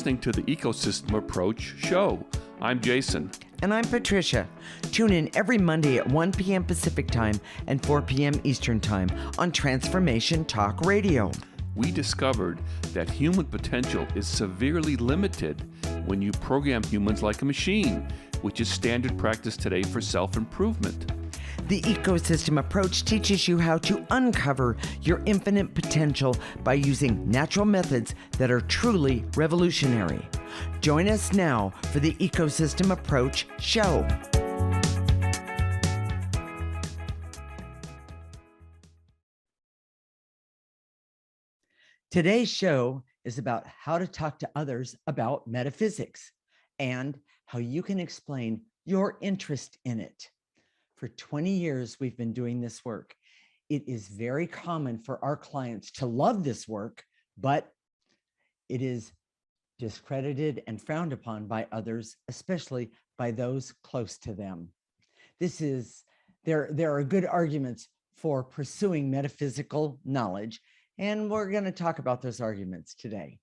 listening to the Ecosystem Approach show. I'm Jason. And I'm Patricia. Tune in every Monday at 1 p.m. Pacific Time and 4 p.m. Eastern Time on Transformation Talk Radio. We discovered that human potential is severely limited when you program humans like a machine, which is standard practice today for self-improvement. The Ecosystem Approach teaches you how to uncover your infinite potential by using natural methods that are truly revolutionary. Join us now for the Ecosystem Approach show. Today's show is about how to talk to others about metaphysics and how you can explain your interest in it. For 20 years, we've been doing this work. It is very common for our clients to love this work, but it is discredited and frowned upon by others, especially by those close to them. There are good arguments for pursuing metaphysical knowledge, and we're going to talk about those arguments today.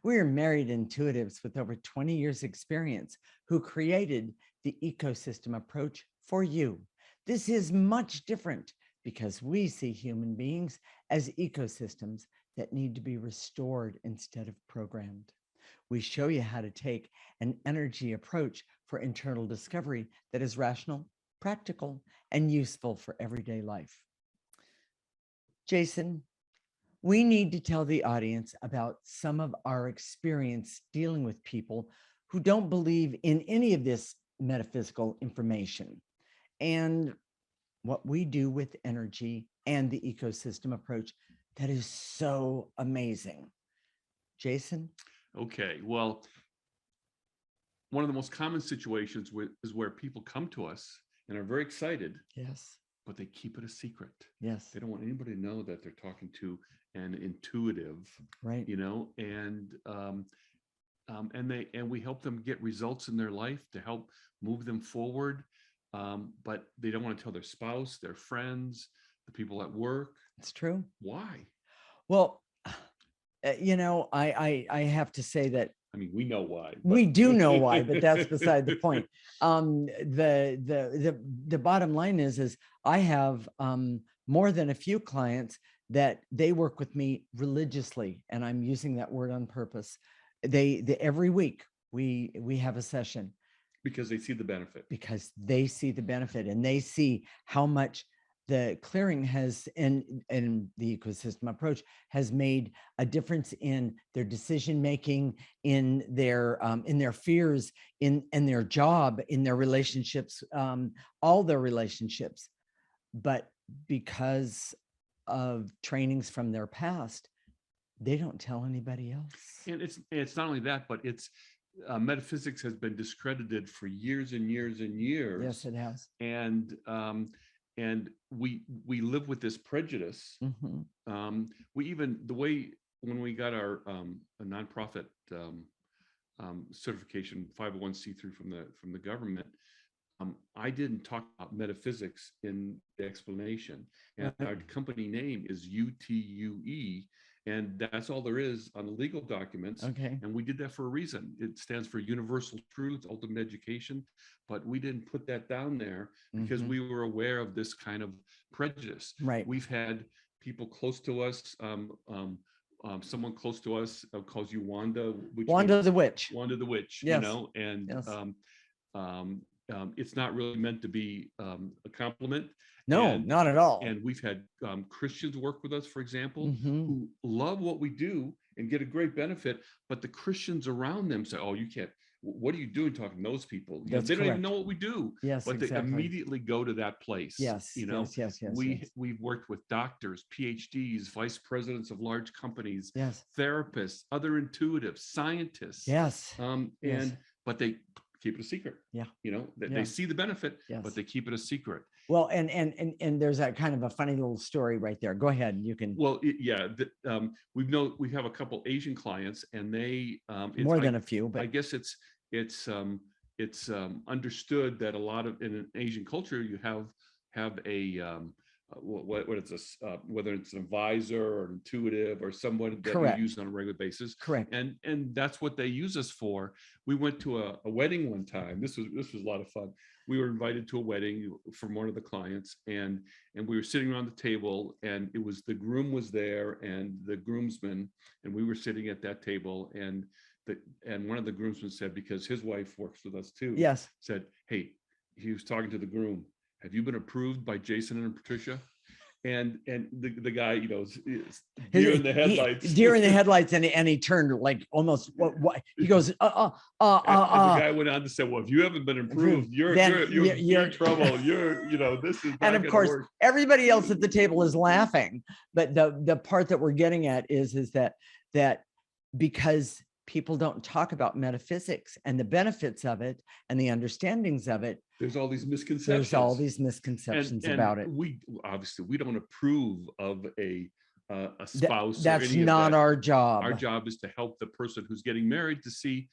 We are married intuitives with over 20 years experience who created the Ecosystem Approach for you. This is much different because we see human beings as ecosystems that need to be restored instead of programmed. We show you how to take an energy approach for internal discovery that is rational, practical, and useful for everyday life. Jason, we need to tell the audience about some of our experience dealing with people who don't believe in any of this metaphysical information and what we do with energy and the ecosystem approach that is so amazing. Jason? Okay, well, one of the most common situations is where people come to us and are very excited. Yes. But they keep it a secret. Yes. They don't want anybody to know that they're talking to an intuitive, right? And we help them get results in their life to help move them forward. But they don't want to tell their spouse, their friends, the people at work. It's true. Why? Well, I have to say that. I mean, we know why. We do know why, but that's beside the point. The bottom line is I have more than a few clients that they work with me religiously, and I'm using that word on purpose. They every week we have a session. Because they see the benefit. Because they see the benefit, and they see how much the clearing has and the ecosystem approach has made a difference in their decision making, in their fears, in their job, in their relationships, all their relationships. But because of trainings from their past, they don't tell anybody else. And it's not only that, but it's metaphysics has been discredited for years and years and years. Yes, it has. And we live with this prejudice. Mm-hmm. When we got our a nonprofit certification 501c3 from the government, I didn't talk about metaphysics in the explanation, and our company name is UTUE. And that's all there is on the legal documents. Okay. And we did that for a reason. It stands for Universal Truth, Ultimate Education. But we didn't put that down there because we were aware of this kind of prejudice. Right. We've had people close to us, someone close to us calls you Wanda. Wanda the Witch. Wanda the Witch, yes. And yes. It's not really meant to be a compliment. No, not at all. And we've had Christians work with us, for example, mm-hmm. who love what we do and get a great benefit, but the Christians around them say, oh, you can't, what are you doing talking to those people? They don't even know what we do. Yes, but exactly. They immediately go to that place. Yes, yes. We've worked with doctors, PhDs, vice presidents of large companies, yes. therapists, other intuitives, scientists. Yes. But they keep it a secret. Yeah. They see the benefit, yes. but they keep it a secret. Well, and there's that kind of a funny little story right there. Go ahead. You can. Well, we have a couple Asian clients, and they more than a few, but I guess it's understood that a lot of in an Asian culture you have a what it's whether it's an advisor or an intuitive or someone that Correct. you use on a regular basis. Correct. And that's what they use us for. We went to a wedding one time. This was a lot of fun. We were invited to a wedding from one of the clients, and we were sitting around the table, and it was the groom was there and the groomsmen, and we were sitting at that table, and one of the groomsmen said, because his wife works with us too, Yes. said, hey, he was talking to the groom, have you been approved by Jason and Patricia? And the guy, you know, is deer in the headlights. Deer in the headlights, and he turned like almost what he goes, And the guy went on to say, well, if you haven't been approved, you're in trouble. This is not and of gonna course work. everybody else at the table is laughing. But the part that we're getting at is that because people don't talk about metaphysics and the benefits of it and the understandings of it, there's all these misconceptions. There's all these misconceptions about it. We don't approve of a spouse. That's not our job. Our job is to help the person who's getting married to see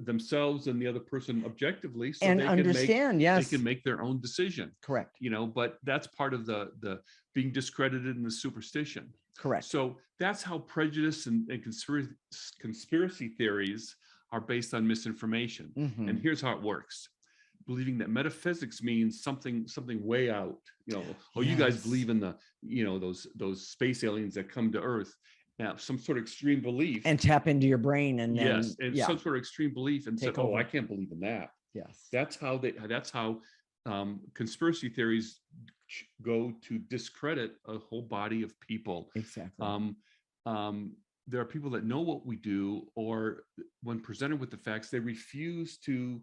themselves and the other person objectively, so and they understand. Yes, they can make their own decision. Correct. But that's part of the being discredited in the superstition. Correct. So that's how prejudice and conspiracy theories are based on misinformation. Mm-hmm. And here's how it works. Believing that metaphysics means something way out, you guys believe in the, those space aliens that come to Earth, some sort of extreme belief, and tap into your brain, and then, some sort of extreme belief, and said, I can't believe in that. Yes, that's how conspiracy theories go to discredit a whole body of people. Exactly. There are people that know what we do, or when presented with the facts, they refuse to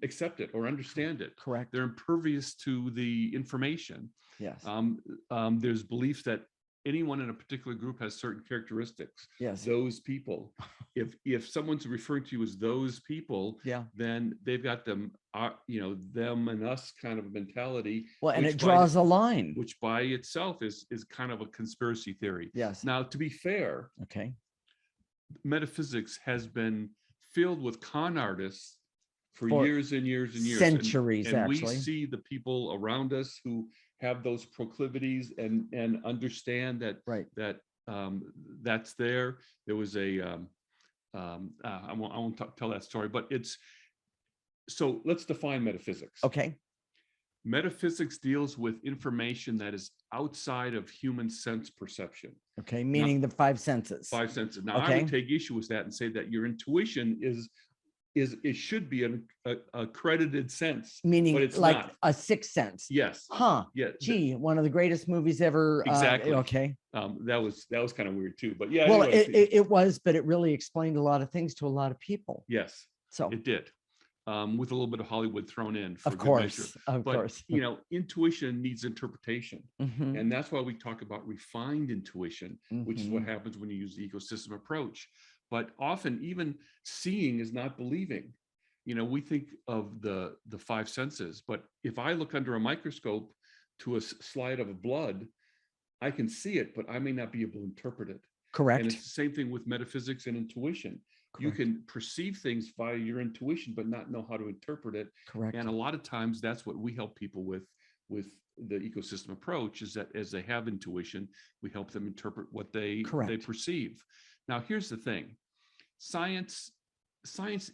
accept it or understand it. Correct. They're impervious to the information. Yes. There's beliefs that anyone in a particular group has certain characteristics. Yes. Those people. If someone's referring to you as those people, then they've got them and us kind of mentality. Well, and it draws a line, which by itself is kind of a conspiracy theory. Yes. Now, to be fair, okay, metaphysics has been filled with con artists for years and years and years, centuries, and actually. We see the people around us who have those proclivities and understand that that's there. There was I won't tell that story, but so let's define metaphysics. Okay. Metaphysics deals with information that is outside of human sense perception. Okay, meaning the five senses. Five senses. Now, I would take issue with that and say that your intuition it should be a accredited sense, meaning but it's like not. A sixth sense. Yes. Yeah. Gee, one of the greatest movies ever. Exactly. Okay. That was kind of weird too, but yeah. Well, it was, but it really explained a lot of things to a lot of people. Yes. So it did, with a little bit of Hollywood thrown in. For of course. Of course. Intuition needs interpretation, mm-hmm. and that's why we talk about refined intuition, mm-hmm. which is what happens when you use the ecosystem approach. But often even seeing is not believing. We think of the five senses, but if I look under a microscope to a slide of blood, I can see it, but I may not be able to interpret it. Correct. And it's the same thing with metaphysics and intuition. Correct. You can perceive things via your intuition, but not know how to interpret it. Correct. And a lot of times that's what we help people with the ecosystem approach, is that as they have intuition, we help them interpret what they perceive. Now, here's the thing. Science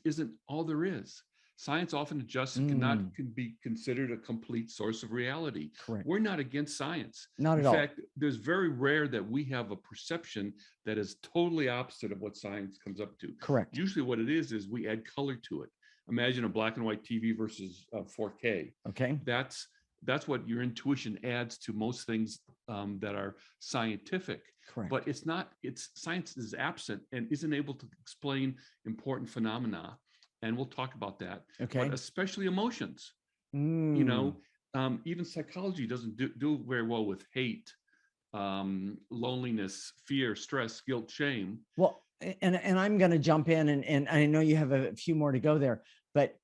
isn't all there is. Science often adjusts and can be considered a complete source of reality. Correct. We're not against science. Not at all. In fact, there's very rare that we have a perception that is totally opposite of what science comes up to. Correct. Usually what it is we add color to it. Imagine a black and white TV versus 4K. Okay. That's what your intuition adds to most things that are scientific. Correct. But science is absent and isn't able to explain important phenomena. And we'll talk about that. Okay. But especially emotions. Even psychology doesn't do very well with hate, loneliness, fear, stress, guilt, shame. Well, and I'm going to jump in, and I know you have a few more to go there, but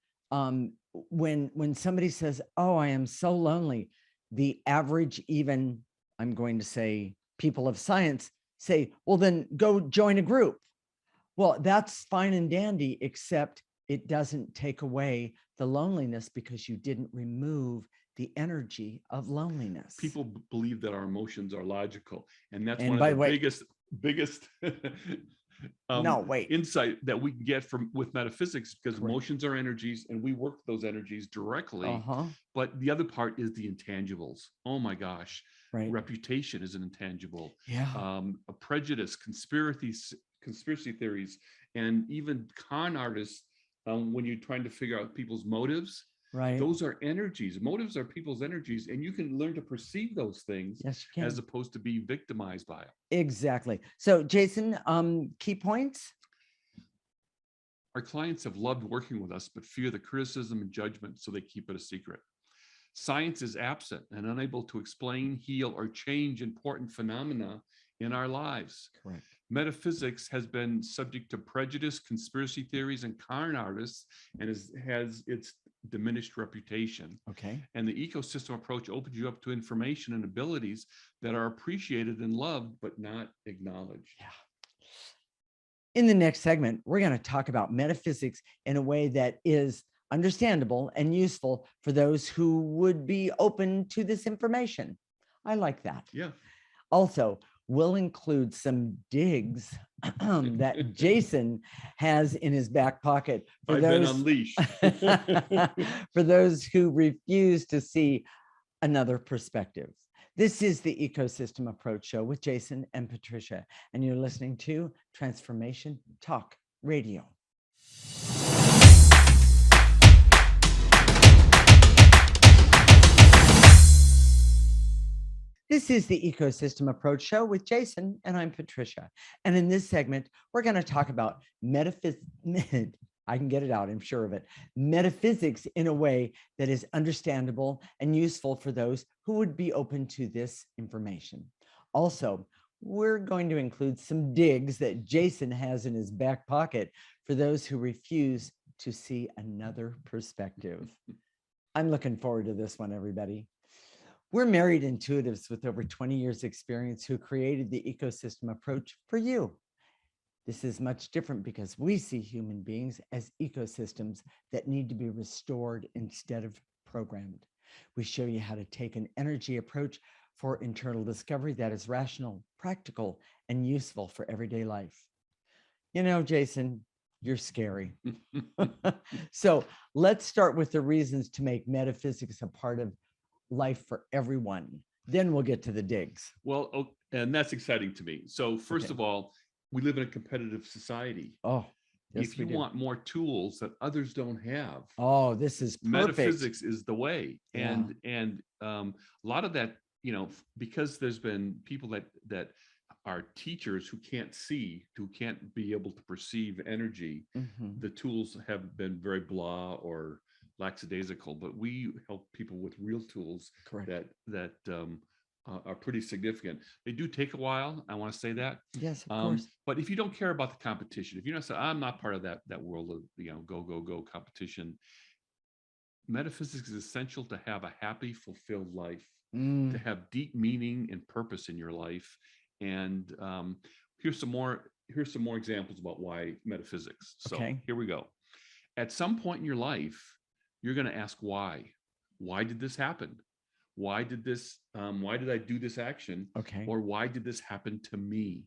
when somebody says, "Oh, I am so lonely," the average, even I'm going to say, people of science say, "Well, then go join a group." Well, that's fine and dandy, except it doesn't take away the loneliness because you didn't remove the energy of loneliness. People believe that our emotions are logical, and that's And one by of the the way, biggest no, wait. insight that we can get from with metaphysics, because Correct. emotions are energies and we work those energies directly. Uh-huh. But the other part is the intangibles. Oh my gosh. Right. Reputation is an intangible. Yeah. A prejudice, conspiracy theories, and even con artists, when you're trying to figure out people's motives. Right. Those are energies. Motives are people's energies, and you can learn to perceive those things, yes, you can. as opposed to be victimized by them. Exactly. So, Jason, key points. Our clients have loved working with us, but fear the criticism and judgment, so they keep it a secret. Science is absent and unable to explain, heal, or change important phenomena in our lives. Correct. Metaphysics has been subject to prejudice, conspiracy theories, and con artists, and has its diminished reputation. Okay. And the ecosystem approach opens you up to information and abilities that are appreciated and loved, but not acknowledged. Yeah. In the next segment, we're going to talk about metaphysics in a way that is understandable and useful for those who would be open to this information. I like that. Yeah. Also, we'll include some digs that Jason has in his back pocket for I've those been unleashed. for those who refuse to see another perspective. This is the Ecosystem Approach Show with Jason and Patricia, and you're listening to Transformation Talk Radio. This is the Ecosystem Approach Show with Jason, and I'm Patricia. And in this segment, we're going to talk about metaphysics. I can get it out, I'm sure of it. Metaphysics in a way that is understandable and useful for those who would be open to this information. Also, we're going to include some digs that Jason has in his back pocket for those who refuse to see another perspective. I'm looking forward to this one, everybody. We're married intuitives with over 20 years experience who created the ecosystem approach for you. This is much different because we see human beings as ecosystems that need to be restored instead of programmed. We show you how to take an energy approach for internal discovery that is rational, practical, and useful for everyday life. You know, Jason, you're scary. So let's start with the reasons to make metaphysics a part of life for everyone. Then we'll get to the digs. Well, and that's exciting to me. So first of all, we live in a competitive society. Oh, yes, if you want more tools that others don't have, oh, this is perfect. Metaphysics is the way. Yeah. And a lot of that, you know, because there's been people that are teachers who can't see, who can't be able to perceive energy. Mhm. The tools have been very blah or lackadaisical, but we help people with real tools. Correct. that are pretty significant. They do take a while. I want to say that. Yes, of course. But if you don't care about the competition, if you're not saying, I'm not part of that world of, you know, go competition, metaphysics is essential to have a happy, fulfilled life, to have deep meaning and purpose in your life. And here's some more examples about why metaphysics. So here we go. At some point in your life, you're going to ask why. Why did this happen? Why did I do this action? Okay. Or why did this happen to me?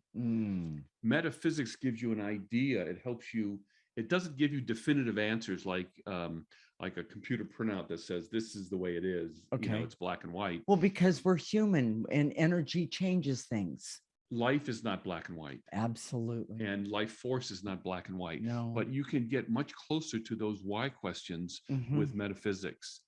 Metaphysics gives you an idea. It helps you. It doesn't give you definitive answers like a computer printout that says this is the way it is. Okay. You know, it's black and white. Well, because we're human and energy changes things. Life is not black and white. Absolutely. And life force is not black and white. No. But you can get much closer to those why questions with metaphysics.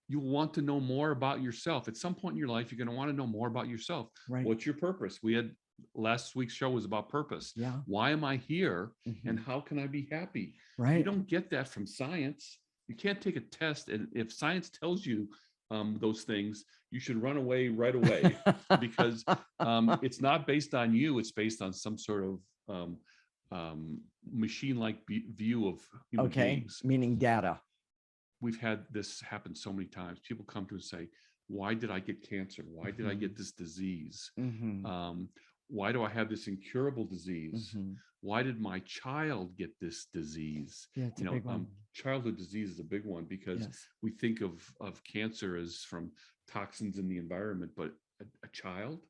You'll want to know more about yourself. At some point in your life, you're going to want to know more about yourself. Right. What's your purpose? We had last week's show was about purpose. Yeah. Why am I here? And how can I be happy? Right. You don't get that from science. You can't take a test. And if science tells you those things, you should run away right away because it's not based on you. It's based on some sort of machine-like view of human beings. Meaning data. We've had this happen so many times. People come to us and say, why did I get cancer? Why did I get this disease? why do I have this incurable disease? Mhm. Why did my child get this disease? Yeah, it's a big one. Childhood disease is a big one because Yes. we think of cancer as from toxins in the environment, but a child,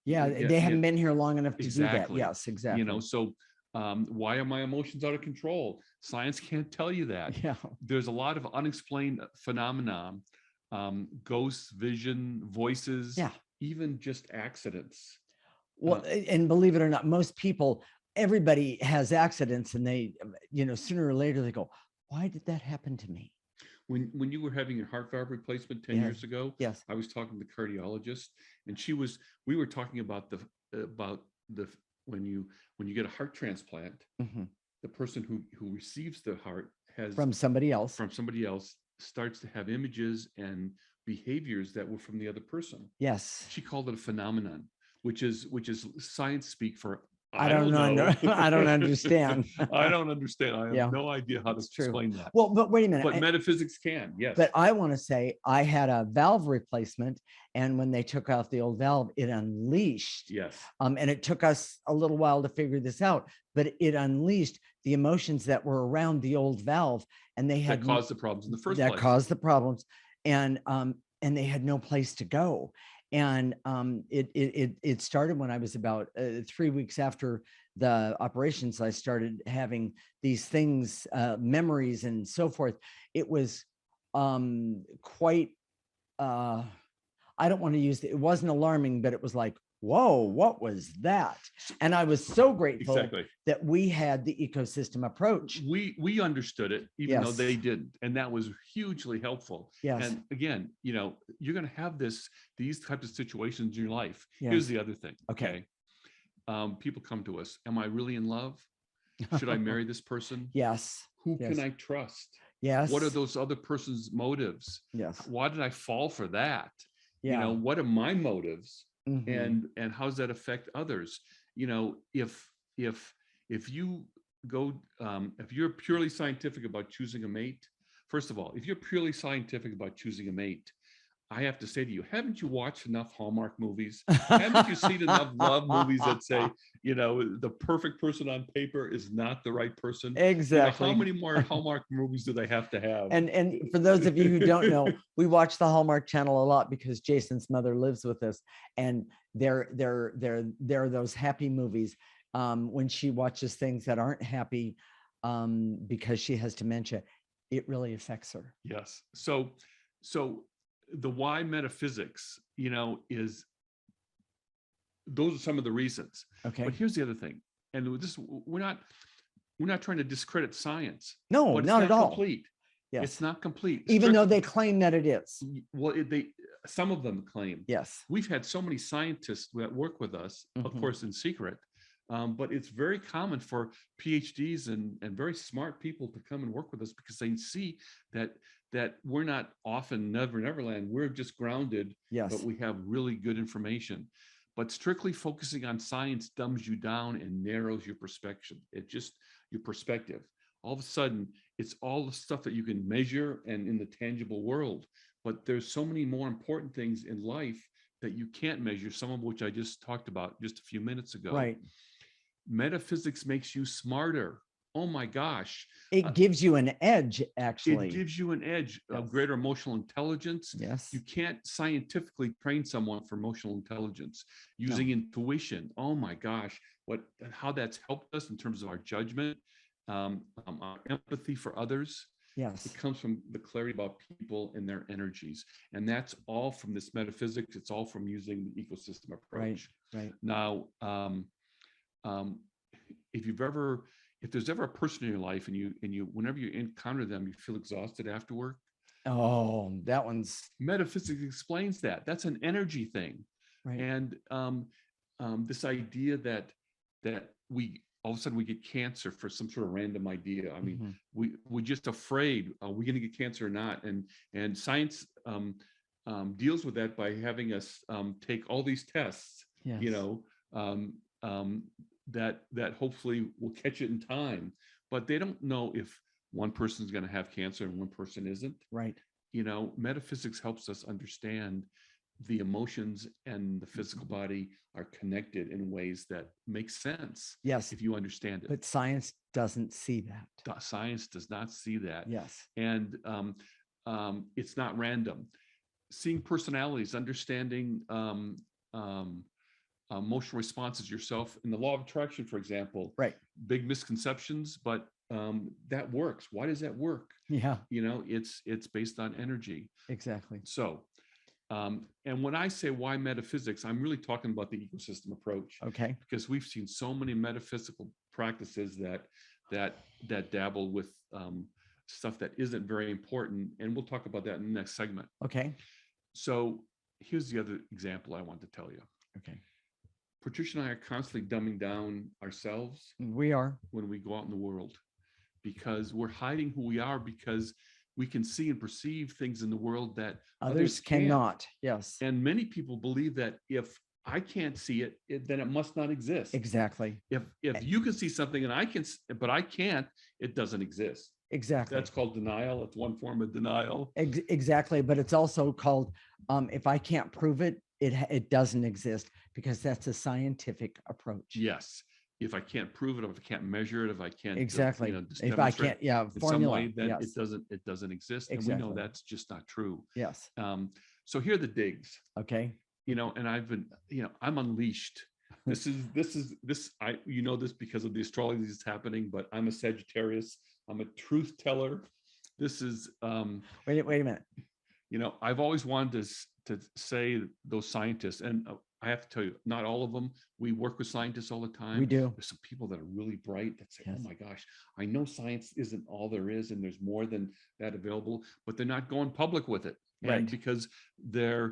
Yeah, yeah, they yeah, haven't been here long enough to do that. exactly. Yes, exactly. So why are my emotions out of control? Science can't tell you that. Yeah. There's a lot of unexplained phenomena, ghosts, vision, voices, Yeah. even just accidents. Well, and believe it or not, most people, everybody has accidents, and they, sooner or later they go, why did that happen to me? When you were having your heart valve replacement 10 Yes. years ago, Yes. I was talking to the cardiologist, and we were talking about the when you get a heart transplant, Mhm. the person who receives the heart has From somebody else. Starts to have images and behaviors that were from the other person. Yes. She called it a phenomenon, which is science speak for I don't know. I don't understand. I don't understand. I have Yeah, no idea how to it's true. explain that. Well, but wait a minute. But metaphysics can, yes. But I want to say I had a valve replacement, and when they took out the old valve, it unleashed. Yes. And it took us a little while to figure this out, but it unleashed the emotions that were around the old valve, and they had that caused the problems in the first place. That caused the problems, and they had no place to go. And it started when I was about 3 weeks after the operations. I started having these things, memories and so forth. It was quite, I don't want to use it wasn't alarming, but it was like, whoa, what was that? And I was so grateful that we had the ecosystem approach. We understood it, even though they didn't. And that was hugely helpful. Yes. And again, you're going to have these types of situations in your life. Yes. Here's the other thing. Okay. People come to us. Am I really in love? Should I marry this person? Yes. Who can I trust? Yes. What are those other person's motives? Yes. Why did I fall for that? Yeah. What are my motives? Mm-hmm. And how does that affect others? If you go, if you're purely scientific about choosing a mate, first of all, if you're purely scientific about choosing a mate, I have to say to you, haven't you watched enough Hallmark movies? Haven't you seen enough love movies that say, the perfect person on paper is not the right person? Exactly. How many more Hallmark movies do they have to have? And for those of you who don't know, we watch the Hallmark Channel a lot because Jason's mother lives with us, and there are those happy movies. When she watches things that aren't happy, because she has dementia, it really affects her. Yes. So the why metaphysics, is those are some of the reasons. Okay. But here's the other thing, and we're not trying to discredit science. No, but not at all. Complete. Yes. It's not complete. Even though they claim that it is. Well, some of them claim. Yes. We've had so many scientists that work with us, of course, in secret. But it's very common for PhDs and very smart people to come and work with us because they see that we're not often Neverland. We're just grounded, but we have really good information. But strictly focusing on science dumbs you down and narrows your perspective. Your perspective. All of a sudden, it's all the stuff that you can measure and in the tangible world. But there's so many more important things in life that you can't measure, some of which I just talked about just a few minutes ago. Right. Metaphysics makes you smarter. Oh my gosh. It gives you an edge, actually. It gives you an edge of greater emotional intelligence. Yes. You can't scientifically train someone for emotional intelligence using intuition. Oh my gosh. How that's helped us in terms of our judgment, our empathy for others. Yes. It comes from the clarity about people and their energies. And that's all from this metaphysics. It's all from using the ecosystem approach. Right. Now, if there's ever a person in your life and you whenever you encounter them, you feel exhausted afterward. Oh, that one's metaphysics explains that. That's an energy thing. Right. And this idea that we all of a sudden we get cancer for some sort of random idea. I mean, we're just afraid, are we going to get cancer or not? And science deals with that by having us take all these tests, that hopefully will catch it in time. But they don't know if one person's going to have cancer and one person isn't. Right. Metaphysics helps us understand the emotions and the physical body are connected in ways that make sense. Yes. If you understand it. But science doesn't see that. Science does not see that. Yes. And it's not random. Seeing personalities, understanding emotional responses yourself in the law of attraction, for example. Right. Big misconceptions, but that works. Why does that work? Yeah. You know, it's based on energy. Exactly. So, and when I say why metaphysics, I'm really talking about the ecosystem approach. Okay. Because we've seen so many metaphysical practices that dabble with stuff that isn't very important, and we'll talk about that in the next segment. Okay. So here's the other example I want to tell you. Okay. Patricia and I are constantly dumbing down ourselves. We are. When we go out in the world, because we're hiding who we are, because we can see and perceive things in the world that Others cannot. Yes. And many people believe that if I can't see it, then it must not exist. Exactly. If you can see something and I can, but I can't, it doesn't exist. Exactly. That's called denial. It's one form of denial. Exactly. But it's also called, if I can't prove it, it doesn't exist, because that's a scientific approach. Yes. If I can't prove it, if I can't measure it, if I can't exactly, just if I can't, formula, some way, then yes. it doesn't exist. Exactly. And we know that's just not true. Yes. So here are the digs. Okay. You know, and I've been, you know, I'm unleashed. This I, you know, this because of the astrology that's happening, but I'm a Sagittarius. I'm a truth teller. This is, wait a minute. You know, I've always wanted to say those scientists, and I have to tell you, not all of them. We work with scientists all the time. We do. There's some people that are really bright that say, yes. oh my gosh, I know science isn't all there is, and there's more than that available, but they're not going public with it. Right. And because they've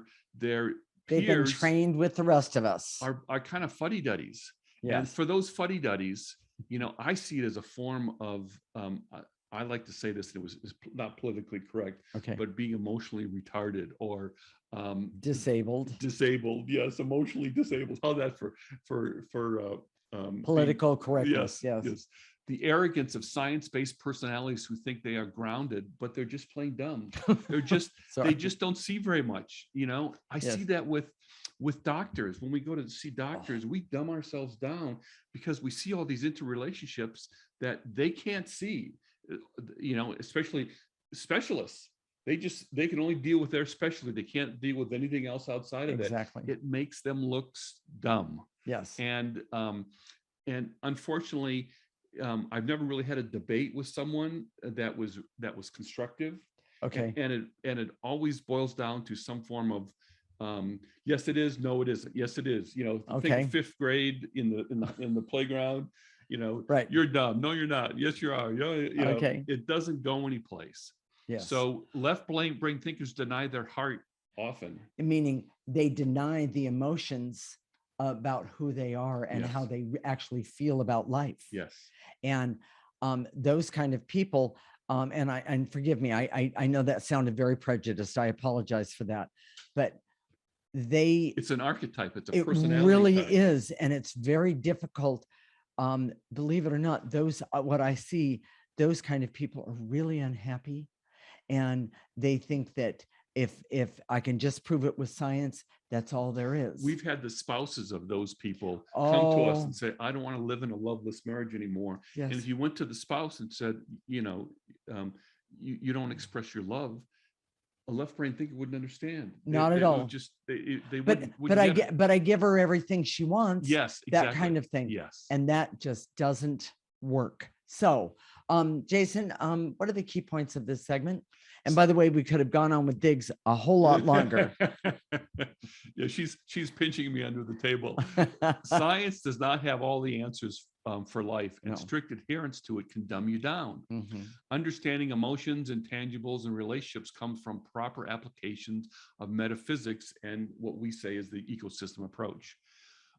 been trained with the rest of us. Are kind of fuddy-duddies. Yes. And for those fuddy-duddies, you know, I see it as a form of, I like to say this, it's not politically correct, okay, but being emotionally retarded or disabled. Yes, emotionally disabled. How that for political correctness. Yes. The arrogance of science-based personalities who think they are grounded, but they're just plain dumb. They're just they just don't see very much. You know, I see that with doctors. When we go to see doctors, we dumb ourselves down because we see all these interrelationships that they can't see. You know, especially specialists. They can only deal with their specialty. They can't deal with anything else outside of it. Exactly. It makes them look dumb. Yes. And unfortunately, I've never really had a debate with someone that was constructive. Okay. And it always boils down to some form of yes, it is. No, it isn't. Yes, it is. You know, okay. Think of fifth grade in the playground. You know, right. You're dumb. No, you're not. Yes, you are. You know, okay. It doesn't go anyplace. Yes. So left brain thinkers deny their heart often. Meaning they deny the emotions about who they are and yes. how they actually feel about life. Yes. And those kind of people, and forgive me, I know that sounded very prejudiced. I apologize for that, but it's an archetype. It's a personality. It really type. is, and it's very difficult. Believe it or not, those what I see, those kind of people are really unhappy, and they think that if I can just prove it with science, that's all there is. We've had the spouses of those people come to us and say, I don't want to live in a loveless marriage anymore. Yes. And if you went to the spouse and said, you know, you don't express your love, a left brain thinker wouldn't understand. Not at all. Just they but I give her everything she wants. Yes, exactly. That kind of thing. Yes. And that just doesn't work. So, Jason, what are the key points of this segment? And by the way, we could have gone on with digs a whole lot longer. Yeah, she's pinching me under the table. Science does not have all the answers for life, and strict adherence to it can dumb you down. Mm-hmm. Understanding emotions, intangibles, and relationships comes from proper applications of metaphysics and what we say is the ecosystem approach.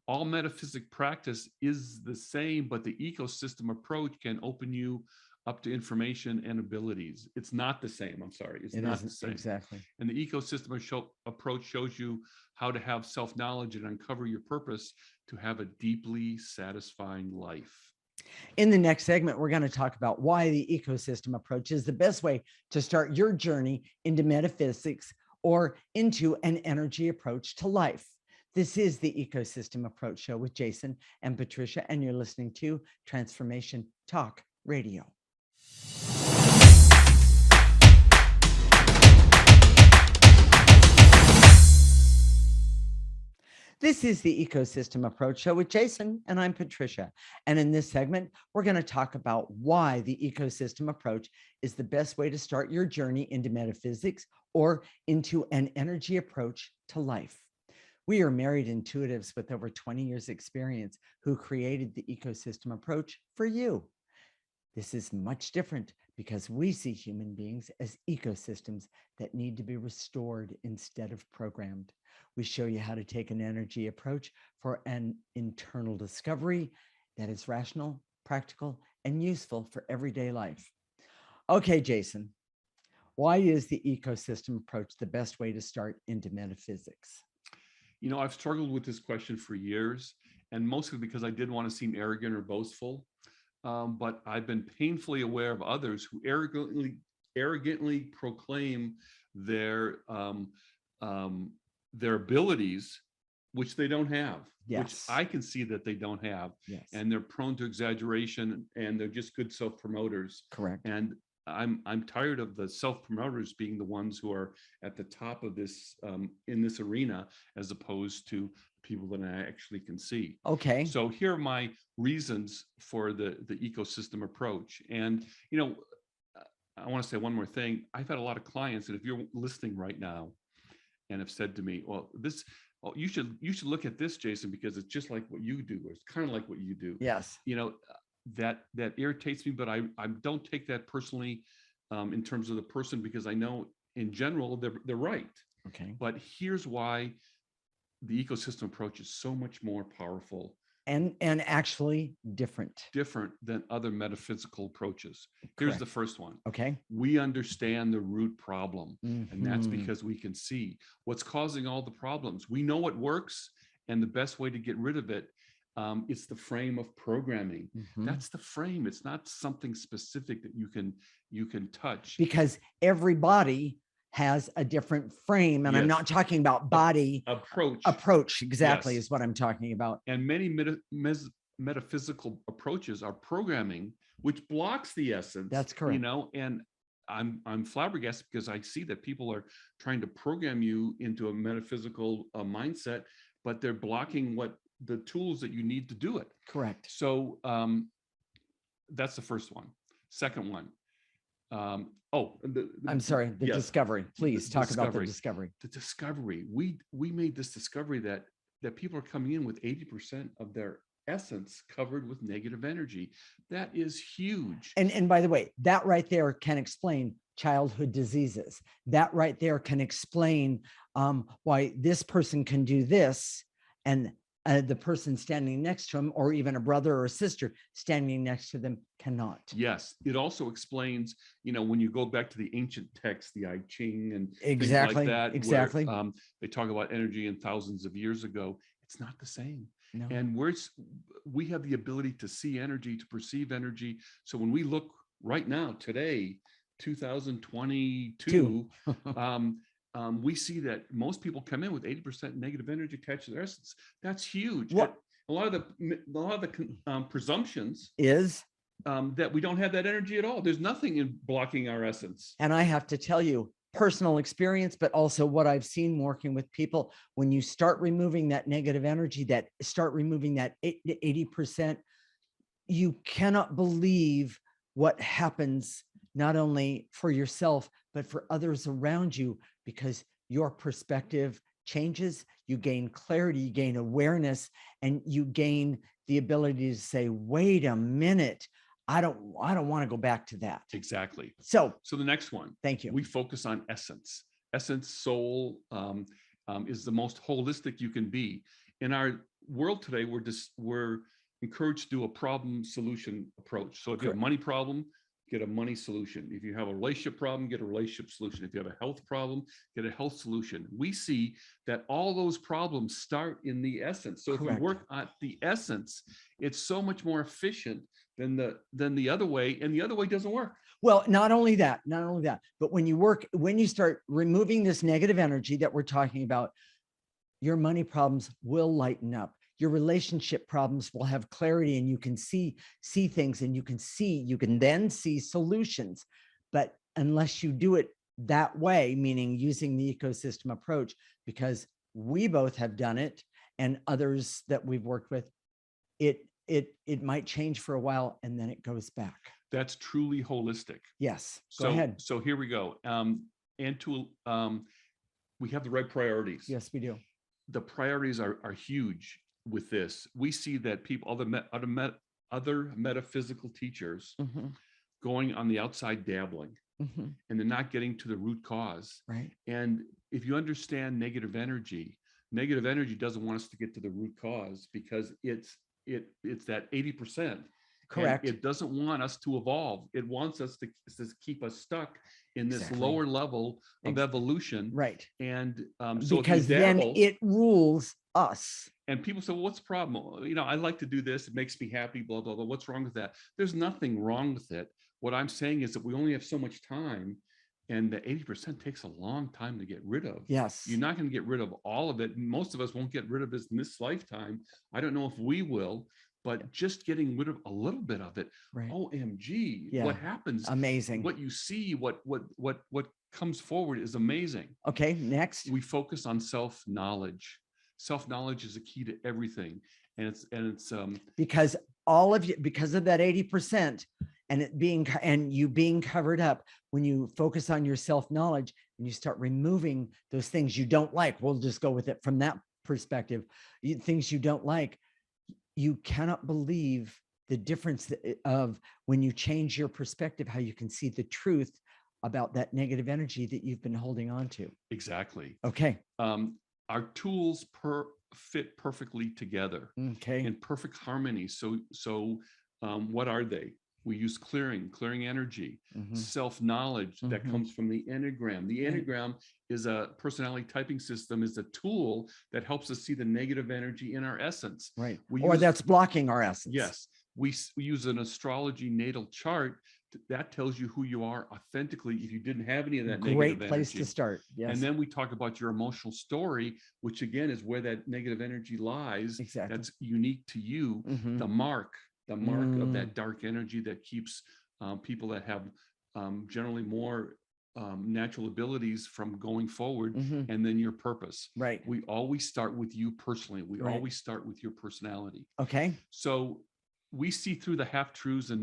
All metaphysic practice is the same, but the ecosystem approach can open you up to information and abilities. It's not the same. I'm sorry. It's not the same. Exactly. And the ecosystem approach shows you how to have self-knowledge and uncover your purpose to have a deeply satisfying life. In the next segment, we're going to talk about why the ecosystem approach is the best way to start your journey into metaphysics or into an energy approach to life. This is the Ecosystem Approach Show with Jason and Patricia, and you're listening to Transformation Talk Radio. This is the Ecosystem Approach Show with Jason, and I'm Patricia. And in this segment, we're going to talk about why the ecosystem approach is the best way to start your journey into metaphysics or into an energy approach to life. We are married intuitives with over 20 years experience who created the ecosystem approach for you. This is much different because we see human beings as ecosystems that need to be restored instead of programmed. We show you how to take an energy approach for an internal discovery that is rational, practical, and useful for everyday life. Okay, Jason, why is the ecosystem approach the best way to start into metaphysics? You know, I've struggled with this question for years, and mostly because I didn't want to seem arrogant or boastful. But I've been painfully aware of others who arrogantly proclaim their abilities, which they don't have, which I can see that they don't have. Yes. And they're prone to exaggeration, and they're just good self-promoters. Correct. And I'm tired of the self-promoters being the ones who are at the top of this in this arena, as opposed to people that I actually can see. Okay. So here are my reasons for the ecosystem approach. And, you know, I want to say one more thing. I've had a lot of clients, and if you're listening right now and have said to me, well, you should look at this, Jason, because it's just like what you do, or it's kind of like what you do. Yes. You know, that irritates me, but I don't take that personally in terms of the person, because I know in general they're right. Okay. But here's why the ecosystem approach is so much more powerful and actually different than other metaphysical approaches. Correct. Here's the first one. Okay. We understand the root problem, Mm-hmm. and that's because we can see what's causing all the problems. We know what works, and the best way to get rid of it, it's the frame of programming. Mm-hmm. That's the frame. It's not something specific that you can touch, because everybody has a different frame, and Yes. I'm not talking about body approach. exactly. Yes. Is what I'm talking about. And many metaphysical approaches are programming, which blocks the essence. That's correct. You know, and I'm flabbergasted because I see that people are trying to program you into a metaphysical mindset, but they're blocking the tools that you need to do it. Correct. So that's the first one. Second one. I'm sorry, the yes, discovery. Please talk about the discovery. The discovery. We made this discovery that people are coming in with 80% of their essence covered with negative energy. That is huge. And by the way, that right there can explain childhood diseases. That right there can explain why this person can do this, and the person standing next to him, or even a brother or a sister standing next to them, cannot. Yes. It also explains, you know, when you go back to the ancient texts, the I Ching and exactly things like that, exactly. Where, they talk about energy in thousands of years ago. It's not the same. No. And we have the ability to see energy, to perceive energy. So when we look right now, today, 2022, we see that most people come in with 80% negative energy attached to their essence. That's huge. What? A lot of the presumptions is that we don't have that energy at all. There's nothing in blocking our essence. And I have to tell you, personal experience, but also what I've seen working with people, when you start removing that negative energy, start removing that 80%, you cannot believe what happens, not only for yourself, but for others around you, because your perspective changes, you gain clarity, you gain awareness, and you gain the ability to say, wait a minute, I don't want to go back to that. Exactly. So the next one. Thank you. We focus on essence. Essence, soul, is the most holistic you can be. In our world today, we're encouraged to do a problem solution approach. So if you have a money problem, get a money solution. If you have a relationship problem, get a relationship solution. If you have a health problem, get a health solution. We see that all those problems start in the essence. So if you work at the essence, it's so much more efficient than the other way, and the other way doesn't work. Well, not only that, but when you start removing this negative energy that we're talking about, your money problems will lighten up. Your relationship problems will have clarity, and you can see things, and you can then see solutions. But unless you do it that way, meaning using the ecosystem approach, because we both have done it and others that we've worked with, it might change for a while and then it goes back. That's truly holistic. Yes. Go ahead. So here we go. We have the right priorities. Yes, we do. The priorities are huge with this. We see that people, other metaphysical teachers going on the outside dabbling, and they're not getting to the root cause. Right. And if you understand negative energy doesn't want us to get to the root cause, because it's that 80%. Correct. It doesn't want us to evolve. It wants us to keep us stuck in this Exactly. lower level of evolution. Right. And so because then it rules us. And people say, well, what's the problem? I like to do this. It makes me happy, blah, blah, blah. What's wrong with that? There's nothing wrong with it. What I'm saying is that we only have so much time, and the 80% takes a long time to get rid of. Yes. You're not going to get rid of all of it. Most of us won't get rid of this in this lifetime. I don't know if we will, but just getting rid of a little bit of it. Right. OMG, yeah. What happens? Amazing. What you see, what comes forward is amazing. Okay, next. We focus on self-knowledge. Self-knowledge is a key to everything. And it's because all of you, because of that 80%, and you being covered up, when you focus on your self-knowledge and you start removing those things you don't like, we'll just go with it from that perspective. Things you don't like, you cannot believe the difference of when you change your perspective, how you can see the truth about that negative energy that you've been holding on to. Exactly. Okay. Our tools fit perfectly together. Okay. In perfect harmony. So what are they? We use clearing energy, self-knowledge that comes from the Enneagram. The Enneagram is a personality typing system, is a tool that helps us see the negative energy in our essence. Right. That's blocking our essence. Yes. We use an astrology natal chart that tells you who you are authentically if you didn't have any of that negative energy. Great place to start. Yes. And then we talk about your emotional story, which again is where that negative energy lies. Exactly. That's unique to you. The mark of that dark energy that keeps people that have generally more natural abilities from going forward, and then your purpose. Right. We always start with you personally. We always start with your personality. Okay. So we see through the half-truths and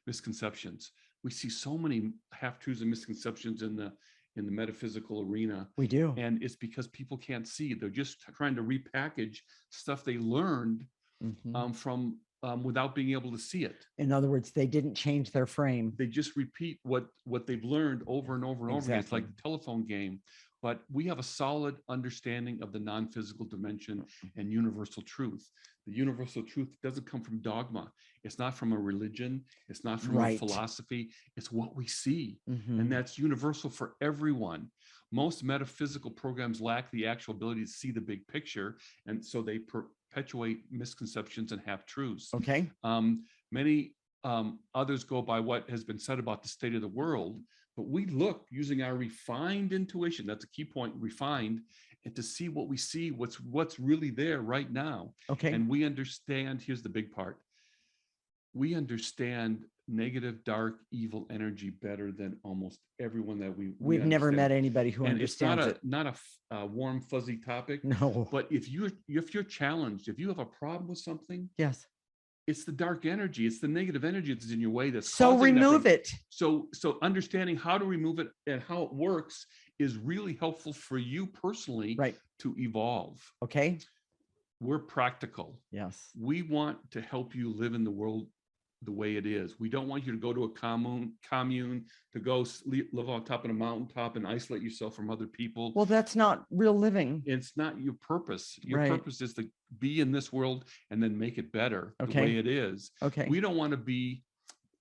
misconceptions. We see so many half-truths and misconceptions in the metaphysical arena. We do. And it's because people can't see. They're just trying to repackage stuff they learned from without being able to see it. In other words, they didn't change their frame. They just repeat what they've learned over and over and over again. It's like the telephone game. But we have a solid understanding of the non-physical dimension and universal truth. The universal truth doesn't come from dogma. It's not from a religion. It's not from a philosophy. It's what we see. And that's universal for everyone. Most metaphysical programs lack the actual ability to see the big picture. And so they perpetuate misconceptions and half-truths. Okay. Many others go by what has been said about the state of the world, but we look using our refined intuition. That's a key point, refined, and to see what we see, what's really there right now. Okay. And we understand, here's the big part. We understand negative, dark, evil energy better than almost everyone that we've never met anybody who understands it. It's not a warm, fuzzy topic. No. But if you're challenged, if you have a problem with something, yes, it's the dark energy. It's the negative energy that's in your way. That's so remove it. So understanding how to remove it and how it works is really helpful for you personally to evolve. Okay. We're practical. Yes. We want to help you live in the world the way it is. We don't want you to go to a commune, to go live on top of a mountaintop and isolate yourself from other people. Well, that's not real living. It's not your purpose. Your purpose is to be in this world and then make it better the way it is. Okay. We don't want to be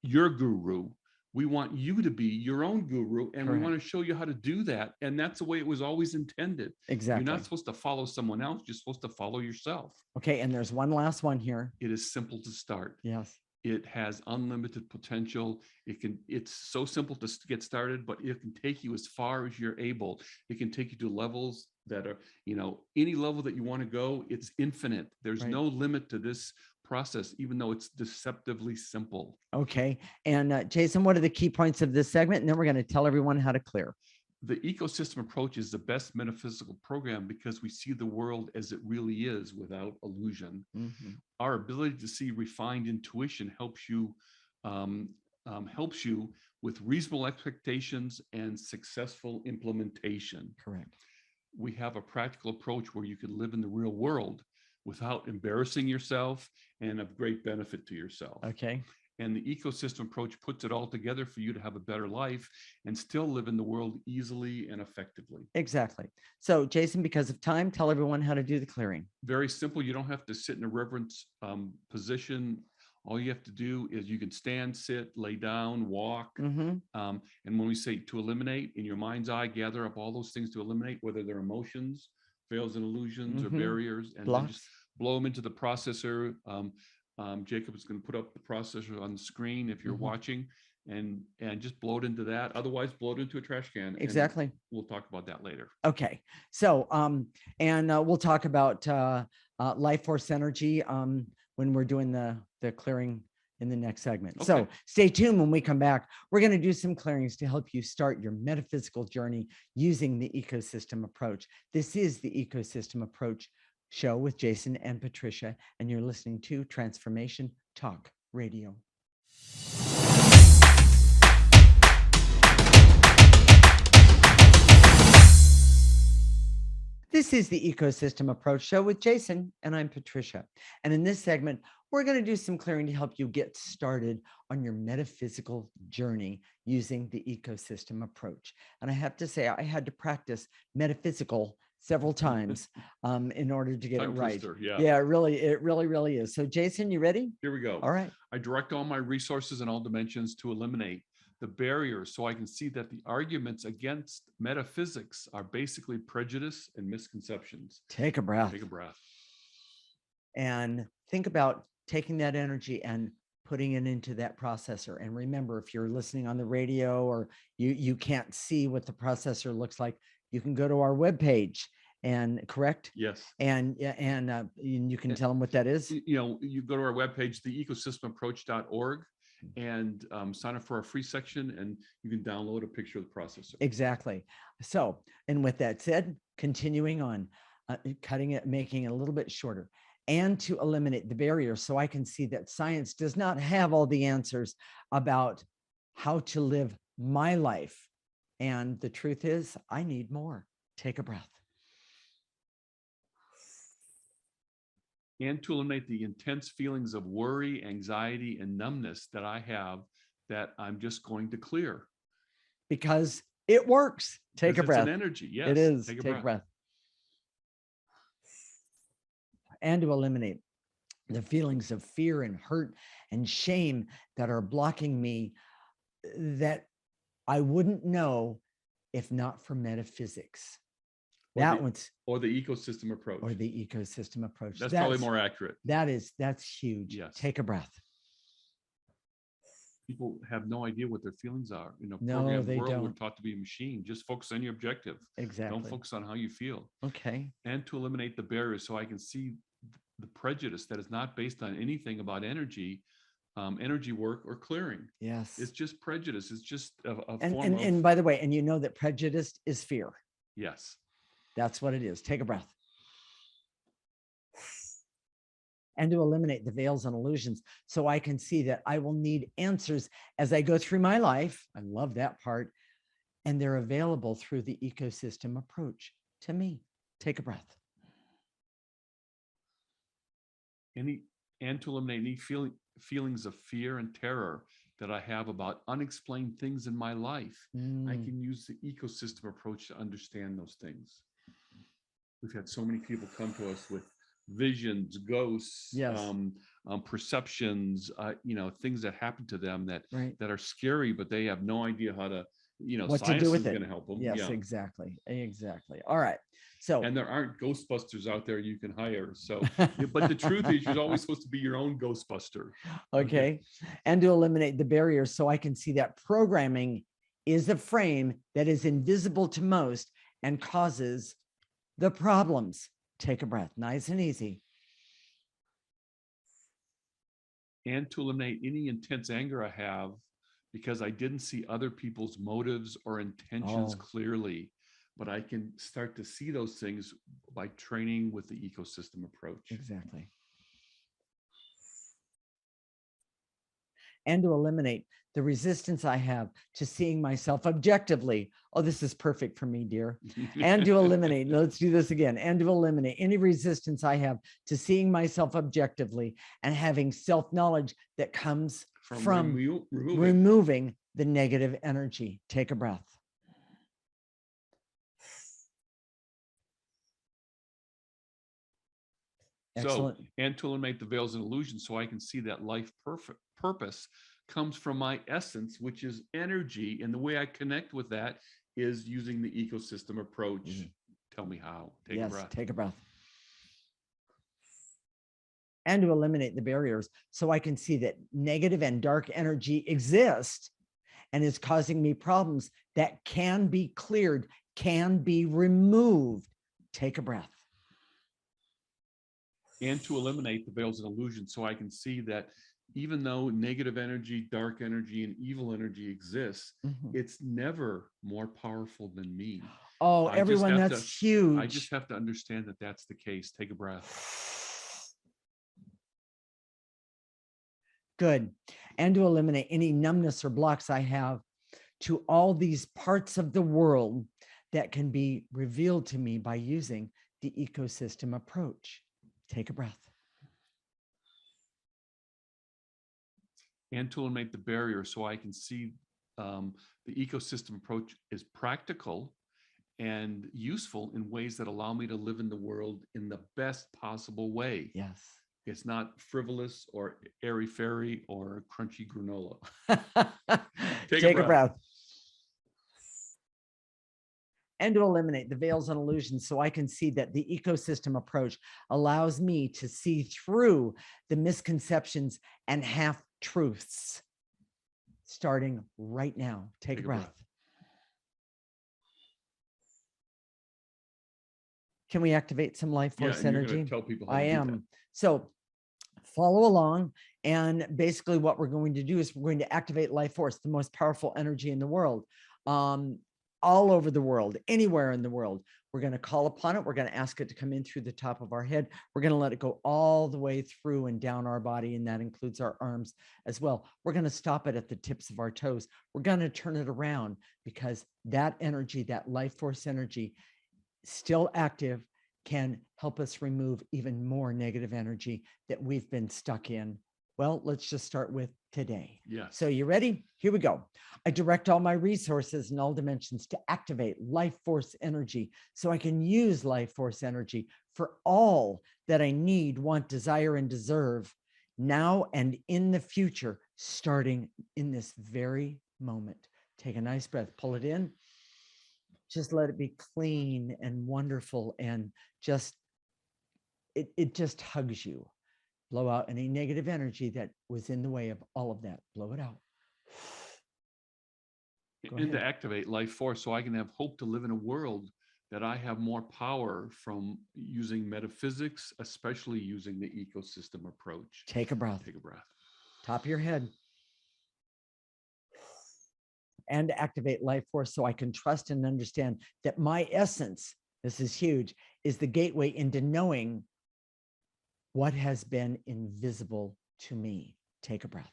your guru. We want you to be your own guru, and we want to show you how to do that. And that's the way it was always intended. Exactly. You're not supposed to follow someone else. You're supposed to follow yourself. Okay. And there's one last one here. It is simple to start. Yes. It has unlimited potential. It's so simple to get started, but it can take you as far as you're able. It can take you to levels that are, any level that you want to go, it's infinite. There's Right. no limit to this process, even though it's deceptively simple. Okay. And Jason, what are the key points of this segment? And then we're going to tell everyone how to clear. The ecosystem approach is the best metaphysical program because we see the world as it really is without illusion. Mhm. Our ability to see refined intuition helps you with reasonable expectations and successful implementation. Correct. We have a practical approach where you can live in the real world without embarrassing yourself and of great benefit to yourself. Okay. And the ecosystem approach puts it all together for you to have a better life and still live in the world easily and effectively. Exactly. So, Jason, because of time, tell everyone how to do the clearing. Very simple. You don't have to sit in a reverence position. All you have to do is you can stand, sit, lay down, walk. Mm-hmm. And when we say to eliminate, in your mind's eye, gather up all those things to eliminate, whether they're emotions, veils and illusions, or barriers, and then just blow them into the processor. Jacob is going to put up the processor on the screen if you're watching, and just blow it into that. Otherwise, blow it into a trash can. Exactly. We'll talk about that later. Okay. So, we'll talk about life force energy when we're doing the clearing in the next segment. Okay. So stay tuned. When we come back, we're going to do some clearings to help you start your metaphysical journey using the ecosystem approach. This is the Ecosystem Approach Show with Jason and Patricia, and you're listening to Transformation Talk Radio. This is the Ecosystem Approach Show with Jason, and I'm Patricia. And in this segment, we're going to do some clearing to help you get started on your metaphysical journey using the ecosystem approach. And I have to say, I had to practice metaphysical several times in order to get it right. Twister, yeah. Yeah, it really is. So Jason, you ready? Here we go. All right. I direct all my resources in all dimensions to eliminate the barriers so I can see that the arguments against metaphysics are basically prejudice and misconceptions. Take a breath. Take a breath. And think about taking that energy and putting it into that processor. And remember, if you're listening on the radio or you can't see what the processor looks like, you can go to our webpage and correct. Yes. And you can tell them what that is. You go to our webpage, theecosystemapproach.org, and sign up for our free section, and you can download a picture of the processor. Exactly. So, and with that said, continuing on, cutting it, making it a little bit shorter, and to eliminate the barrier so I can see that science does not have all the answers about how to live my life. And the truth is, I need more. Take a breath. And to eliminate the intense feelings of worry, anxiety, and numbness that I have that I'm just going to clear. Because it works. Take a breath. It's an energy. Yes. It is. Take a breath. And to eliminate the feelings of fear and hurt and shame that are blocking me, that I wouldn't know if not for metaphysics. Or the ecosystem approach. Or the ecosystem approach. That's probably more accurate. That's huge. Yes. Take a breath. People have no idea what their feelings are. In a program they world, don't. We're taught to be a machine. Just focus on your objective. Exactly. Don't focus on how you feel. Okay. And to eliminate the barriers so I can see the prejudice that is not based on anything about energy work or clearing. Yes. It's just prejudice. It's just a form of... And by the way, and you know that prejudice is fear. Yes. That's what it is. Take a breath. And to eliminate the veils and illusions so I can see that I will need answers as I go through my life. I love that part. And they're available through the ecosystem approach to me. Take a breath. And to eliminate any feelings of fear and terror that I have about unexplained things in my life. I can use the ecosystem approach to understand those things. We've had so many people come to us with visions, ghosts, yes. Perceptions, things that happen to them that are scary, but they have no idea how to what to science do is with it. going to help them. Yes, Yeah. exactly. All right. So, and there aren't Ghostbusters out there you can hire. So, but the truth is, you're always supposed to be your own Ghostbuster. okay. And to eliminate the barriers so I can see that programming is a frame that is invisible to most and causes the problems. Take a breath, nice and easy. And to eliminate any intense anger I have because I didn't see other people's motives or intentions clearly. But I can start to see those things by training with the ecosystem approach. Exactly. And to eliminate the resistance I have to seeing myself objectively. Oh, this is perfect for me, dear. And to eliminate, let's do this again. And to eliminate any resistance I have to seeing myself objectively and having self-knowledge that comes from removing the negative energy. Take a breath. Excellent. So, and to eliminate the veils and illusions so I can see that life purpose comes from my essence, which is energy. And the way I connect with that is using the ecosystem approach. Tell me how. Take a breath. Take a breath. And to eliminate the barriers so I can see that negative and dark energy exist and is causing me problems that can be cleared, can be removed. Take a breath. And to eliminate the veils and illusions so I can see that even though negative energy, dark energy, and evil energy exists, it's never more powerful than me. Oh, everyone, that's huge. I just have to understand that that's the case. Take a breath. Good. And to eliminate any numbness or blocks I have to all these parts of the world that can be revealed to me by using the ecosystem approach. Take a breath. And to eliminate the barrier so I can see the ecosystem approach is practical and useful in ways that allow me to live in the world in the best possible way. Yes. It's not frivolous or airy-fairy or crunchy granola. Take a breath. And to eliminate the veils and illusions so I can see that the ecosystem approach allows me to see through the misconceptions and half-truths. Starting right now. Take a breath. Can we activate some life force energy? You're gonna tell people how I to do am. that. So follow along. And basically what we're going to do is we're going to activate life force, the most powerful energy in the world. All over the world, anywhere in the world. We're going to call upon it. We're going to ask it to come in through the top of our head. We're going to let it go all the way through and down our body, and that includes our arms as well. We're going to stop it at the tips of our toes. We're going to turn it around because that energy, that life force energy, still active, can help us remove even more negative energy that we've been stuck in. Well, let's just start with today. Yeah. So you ready? Here we go. I direct all my resources in all dimensions to activate life force energy so I can use life force energy for all that I need, want, desire, and deserve now and in the future, starting in this very moment. Take a nice breath, pull it in. Just let it be clean and wonderful and just, it just hugs you. Blow out any negative energy that was in the way of all of that. Blow it out. And to activate life force so I can have hope to live in a world that I have more power from using metaphysics, especially using the ecosystem approach. Take a breath. Take a breath. Top of your head. And activate life force so I can trust and understand that my essence, this is huge, is the gateway into knowing what has been invisible to me. Take a breath.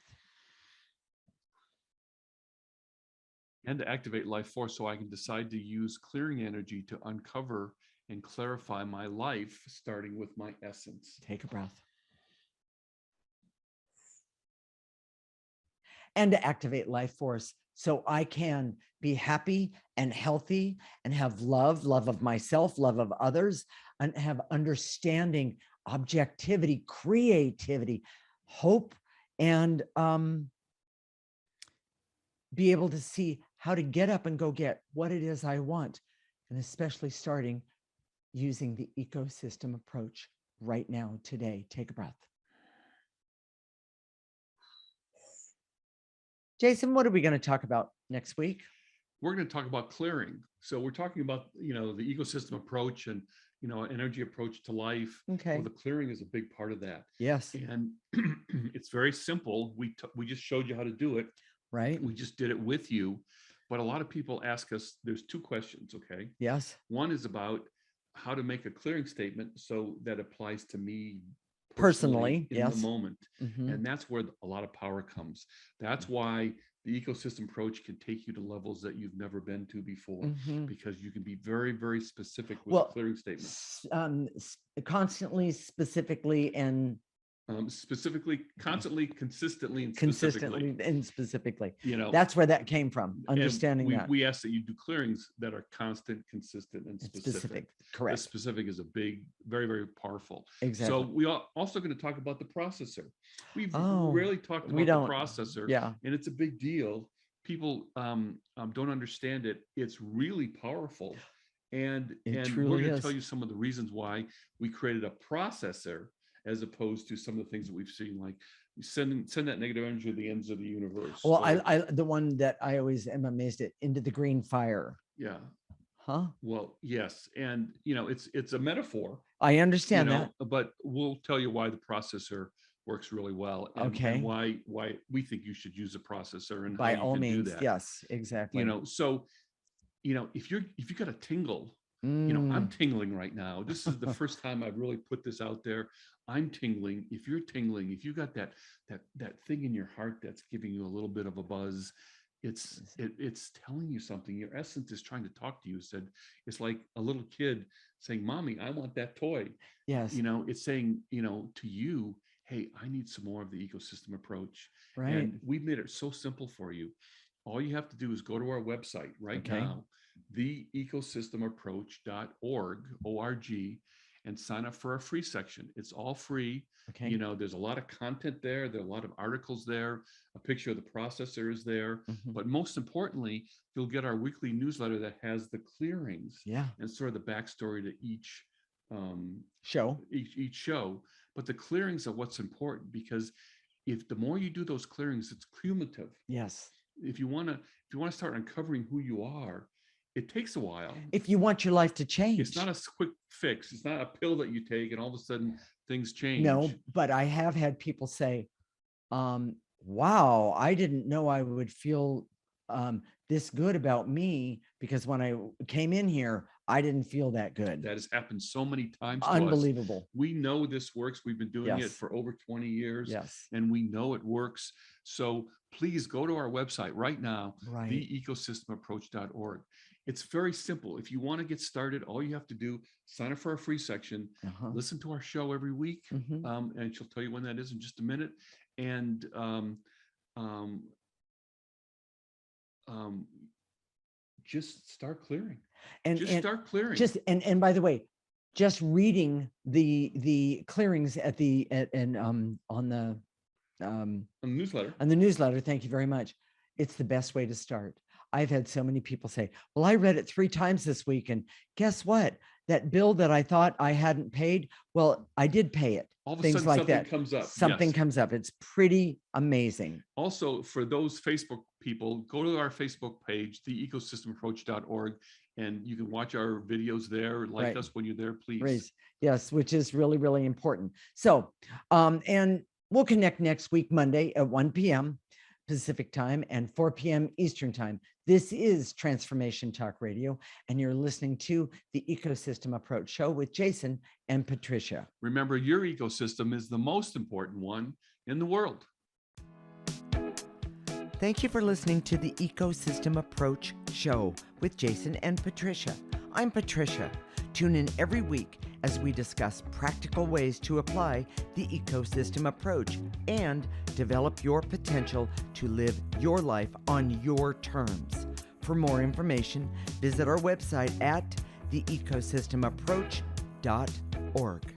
And to activate life force so I can decide to use clearing energy to uncover and clarify my life, starting with my essence. Take a breath. And to activate life force so I can be happy and healthy and have love of myself, love of others, and have understanding, objectivity, creativity, hope, and be able to see how to get up and go get what it is I want, and especially starting using the ecosystem approach right now, today. Take a breath. Jason, what are we going to talk about next week? We're going to talk about clearing. So we're talking about, the ecosystem approach and, energy approach to life. Okay. Well, the clearing is a big part of that. Yes. And it's very simple. We just showed you how to do it. Right. We just did it with you. But a lot of people ask us, there's two questions, okay? Yes. One is about how to make a clearing statement so that applies to me personally in yes. the moment. Mm-hmm. And that's where a lot of power comes. That's why the ecosystem approach can take you to levels that you've never been to before, because you can be very, very specific with a clearing statement. Constantly, specifically, and specifically, constantly, consistently, and specifically. That's where that came from. Understanding that we ask that you do clearings that are constant, consistent, and specific. Correct. The specific is a big, very, very powerful. Exactly. So we are also going to talk about the processor. We've rarely talked about the processor. Yeah. And it's a big deal. People don't understand it. It's really powerful. And we're going to tell you some of the reasons why we created a processor, as opposed to some of the things that we've seen, like send that negative energy to the ends of the universe. Well, I the one that I always am amazed at, into the green fire. Yeah. Huh? Well, yes. And, it's a metaphor. I understand that. But we'll tell you why the processor works really well. And why we think you should use a processor and by how you all can means. do that. Yes, exactly. So, if you got a tingle, I'm tingling right now. This is the first time I've really put this out there. I'm tingling. If you're tingling, if you got that thing in your heart that's giving you a little bit of a buzz, it's telling you something. Your essence is trying to talk to you. It's like a little kid saying, "Mommy, I want that toy." Yes. It's saying, to you, "Hey, I need some more of the ecosystem approach." Right. And we've made it so simple for you. All you have to do is go to our website right now, theecosystemapproach.org, O-R-G, and sign up for our free section. It's all free. Okay. There's a lot of content there. There are a lot of articles there. A picture of the processor is there. But most importantly, you'll get our weekly newsletter that has the clearings and sort of the backstory to each show. Each show. But the clearings are what's important, because if the more you do those clearings, it's cumulative. Yes. If you want to start uncovering who you are, it takes a while. If you want your life to change. It's not a quick fix. It's not a pill that you take and all of a sudden things change. No, but I have had people say, wow, I didn't know I would feel this good about me, because when I came in here, I didn't feel that good. That has happened so many times. Unbelievable. We know this works. We've been doing it for over 20 years. Yes. And we know it works. So please go to our website right now, theecosystemapproach.org. It's very simple. If you want to get started, all you have to do, sign up for our free section, listen to our show every week, and she'll tell you when that is in just a minute. And just start clearing. And start clearing. And by the way, just reading the clearings on the newsletter. On the newsletter, thank you very much. It's the best way to start. I've had so many people say, well, I read it 3 times this week, and guess what? That bill that I thought I hadn't paid, well, I did pay it. All of a Things sudden, like something that. comes up. Something comes up. It's pretty amazing. Also, for those Facebook people, go to our Facebook page, theecosystemapproach.org, and you can watch our videos there. Like us when you're there, please. Yes, which is really, really important. So, and we'll connect next week, Monday at 1 p.m. Pacific time and 4 p.m. Eastern time. This is Transformation Talk Radio, and you're listening to the Ecosystem Approach Show with Jason and Patricia. Remember, your ecosystem is the most important one in the world. Thank you for listening to the Ecosystem Approach Show with Jason and Patricia. I'm Patricia. Tune in every week as we discuss practical ways to apply the ecosystem approach and develop your potential to live your life on your terms. For more information, visit our website at theecosystemapproach.org.